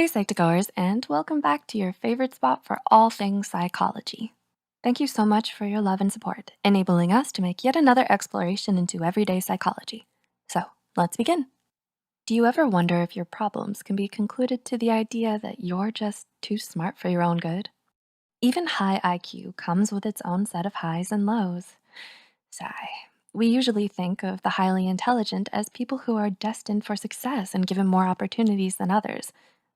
Hey, Psych2Goers, and welcome back to your favorite spot for all things psychology. Thank you so much for your love and support, enabling us to make yet another exploration into everyday psychology. So let's begin. Do you ever wonder if your problems can be concluded to the idea that you're just too smart for your own good? Even high IQ comes with its own set of highs and lows. Sigh. We usually think of the highly intelligent as people who are destined for success and given more opportunities than others.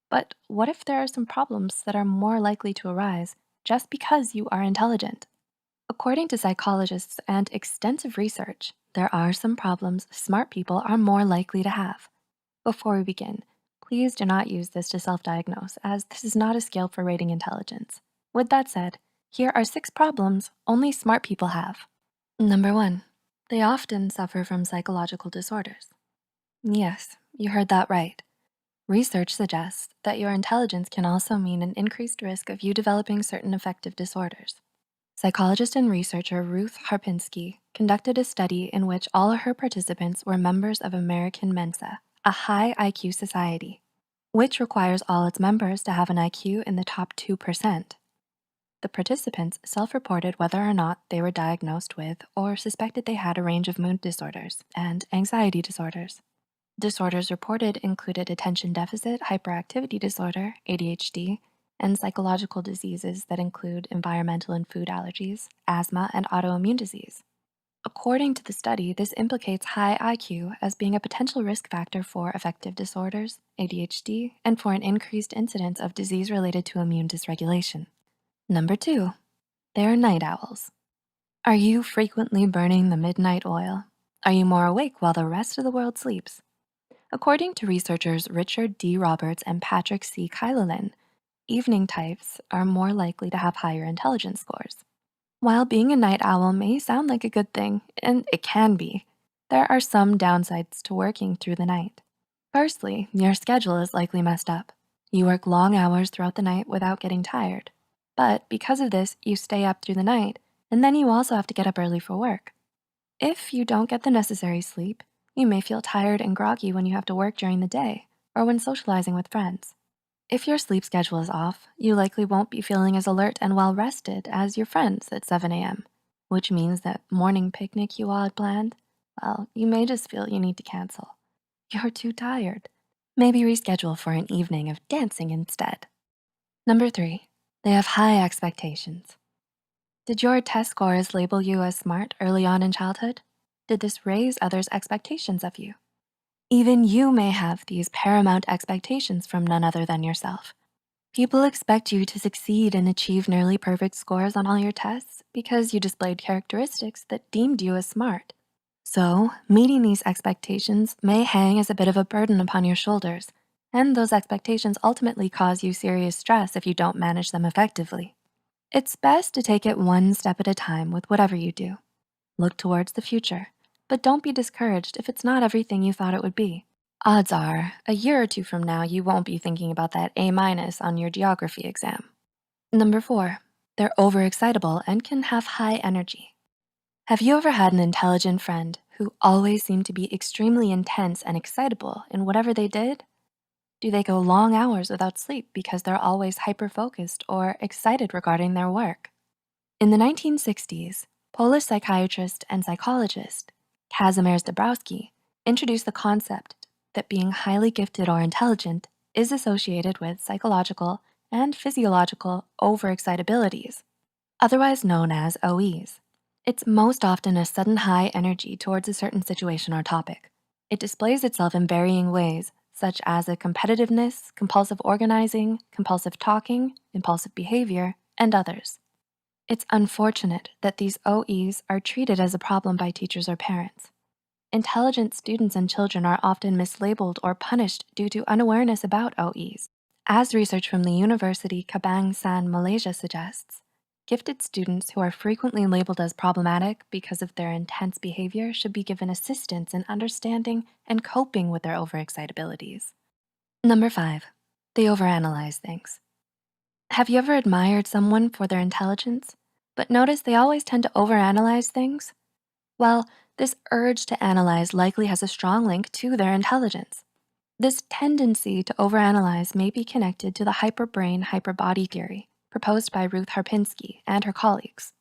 But what if there are some problems that are more likely to arise just because you are intelligent? According to psychologists and extensive research, there are some problems smart people are more likely to have. Before we begin, please do not use this to self-diagnose, as this is not a scale for rating intelligence. With that said, here are 6 problems only smart people have. Number 1, they often suffer from psychological disorders. Yes, you heard that right. Research suggests that your intelligence can also mean an increased risk of you developing certain affective disorders. Psychologist and researcher Ruth Harpinski conducted a study in which all of her participants were members of American Mensa, a high IQ society, which requires all its members to have an IQ in the top 2%. The participants self-reported whether or not they were diagnosed with or suspected they had a range of mood disorders and anxiety disorders. Disorders reported included attention deficit hyperactivity disorder, ADHD, and psychological diseases that include environmental and food allergies, asthma, and autoimmune disease. According to the study, this implicates high IQ as being a potential risk factor for affective disorders, ADHD, and for an increased incidence of disease related to immune dysregulation. Number 2, they're night owls. Are you frequently burning the midnight oil? Are you more awake while the rest of the world sleeps? According to researchers Richard D. Roberts and Patrick C. Kylalin, evening types are more likely to have higher intelligence scores. While being a night owl may sound like a good thing, and it can be, there are some downsides to working through the night. Firstly, your schedule is likely messed up. You work long hours throughout the night without getting tired. But because of this, you stay up through the night, and then you also have to get up early for work. If you don't get the necessary sleep, you may feel tired and groggy when you have to work during the day or when socializing with friends. If your sleep schedule is off, you likely won't be feeling as alert and well rested as your friends at 7 a.m., which means that morning picnic you all had planned, well, you may just feel you need to cancel. You're too tired. Maybe reschedule for an evening of dancing instead. Number 3, they have high expectations. Did your test scores label you as smart early on in childhood? Did this raise others' expectations of you? Even you may have these paramount expectations from none other than yourself. People expect you to succeed and achieve nearly perfect scores on all your tests because you displayed characteristics that deemed you as smart. So, meeting these expectations may hang as a bit of a burden upon your shoulders, and those expectations ultimately cause you serious stress if you don't manage them effectively. It's best to take it one step at a time with whatever you do. Look towards the future, but don't be discouraged if it's not everything you thought it would be. Odds are, a year or two from now, you won't be thinking about that A- on your geography exam. Number 4, they're overexcitable and can have high energy. Have you ever had an intelligent friend who always seemed to be extremely intense and excitable in whatever they did? Do they go long hours without sleep because they're always hyper-focused or excited regarding their work? In the 1960s, Polish psychiatrist and psychologist Kazimierz Dabrowski introduced the concept that being highly gifted or intelligent is associated with psychological and physiological overexcitabilities, otherwise known as OEs. It's most often a sudden high energy towards a certain situation or topic. It displays itself in varying ways, such as a competitiveness, compulsive organizing, compulsive talking, impulsive behavior, and others. It's unfortunate that these OEs are treated as a problem by teachers or parents. Intelligent students and children are often mislabeled or punished due to unawareness about OEs. As research from the University Kabang-san, Malaysia suggests, gifted students who are frequently labeled as problematic because of their intense behavior should be given assistance in understanding and coping with their overexcitabilities. Number 5, they overanalyze things. Have you ever admired someone for their intelligence, but noticed they always tend to overanalyze things? Well, this urge to analyze likely has a strong link to their intelligence. This tendency to overanalyze may be connected to the hyperbrain hyperbody theory proposed by Ruth Harpinski and her colleagues.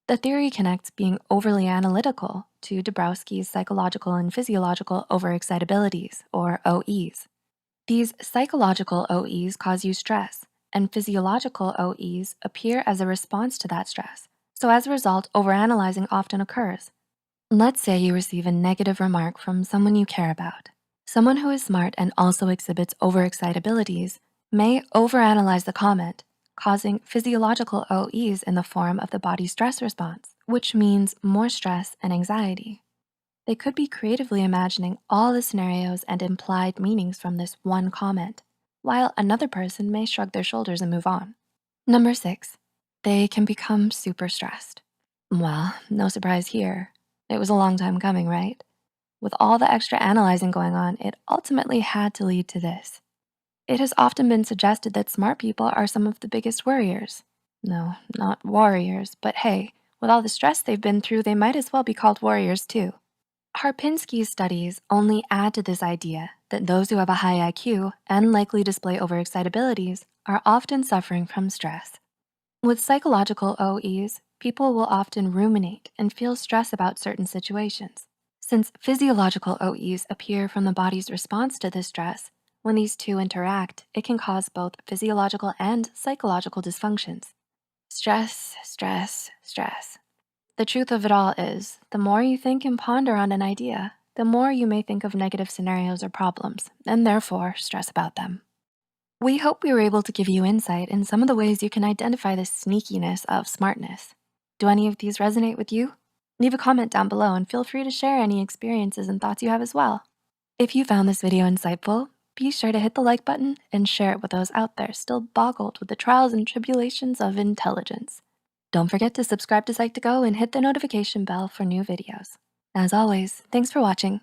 The theory connects being overly analytical to Dabrowski's psychological and physiological overexcitabilities, or OEs. These psychological OEs cause you stress, and physiological OEs appear as a response to that stress. So as a result, overanalyzing often occurs. Let's say you receive a negative remark from someone you care about. Someone who is smart and also exhibits overexcitabilities may overanalyze the comment, causing physiological OEs in the form of the body's stress response, which means more stress and anxiety. They could be creatively imagining all the scenarios and implied meanings from this one comment, while another person may shrug their shoulders and move on. Number 6, they can become super stressed. Well, no surprise here. It was a long time coming, right? With all the extra analyzing going on, it ultimately had to lead to this. It has often been suggested that smart people are some of the biggest worriers. No, not warriors, but hey, with all the stress they've been through, they might as well be called warriors too. Harpinski's studies only add to this idea that those who have a high IQ and likely display overexcitabilities are often suffering from stress. With psychological OEs, people will often ruminate and feel stress about certain situations. Since physiological OEs appear from the body's response to this stress, when these two interact, it can cause both physiological and psychological dysfunctions. Stress, stress, stress. The truth of it all is, the more you think and ponder on an idea, the more you may think of negative scenarios or problems, and therefore stress about them. We hope we were able to give you insight in some of the ways you can identify the sneakiness of smartness. Do any of these resonate with you? Leave a comment down below and feel free to share any experiences and thoughts you have as well. If you found this video insightful, be sure to hit the like button and share it with those out there still boggled with the trials and tribulations of intelligence. Don't forget to subscribe to Psych2Go and hit the notification bell for new videos. As always, thanks for watching.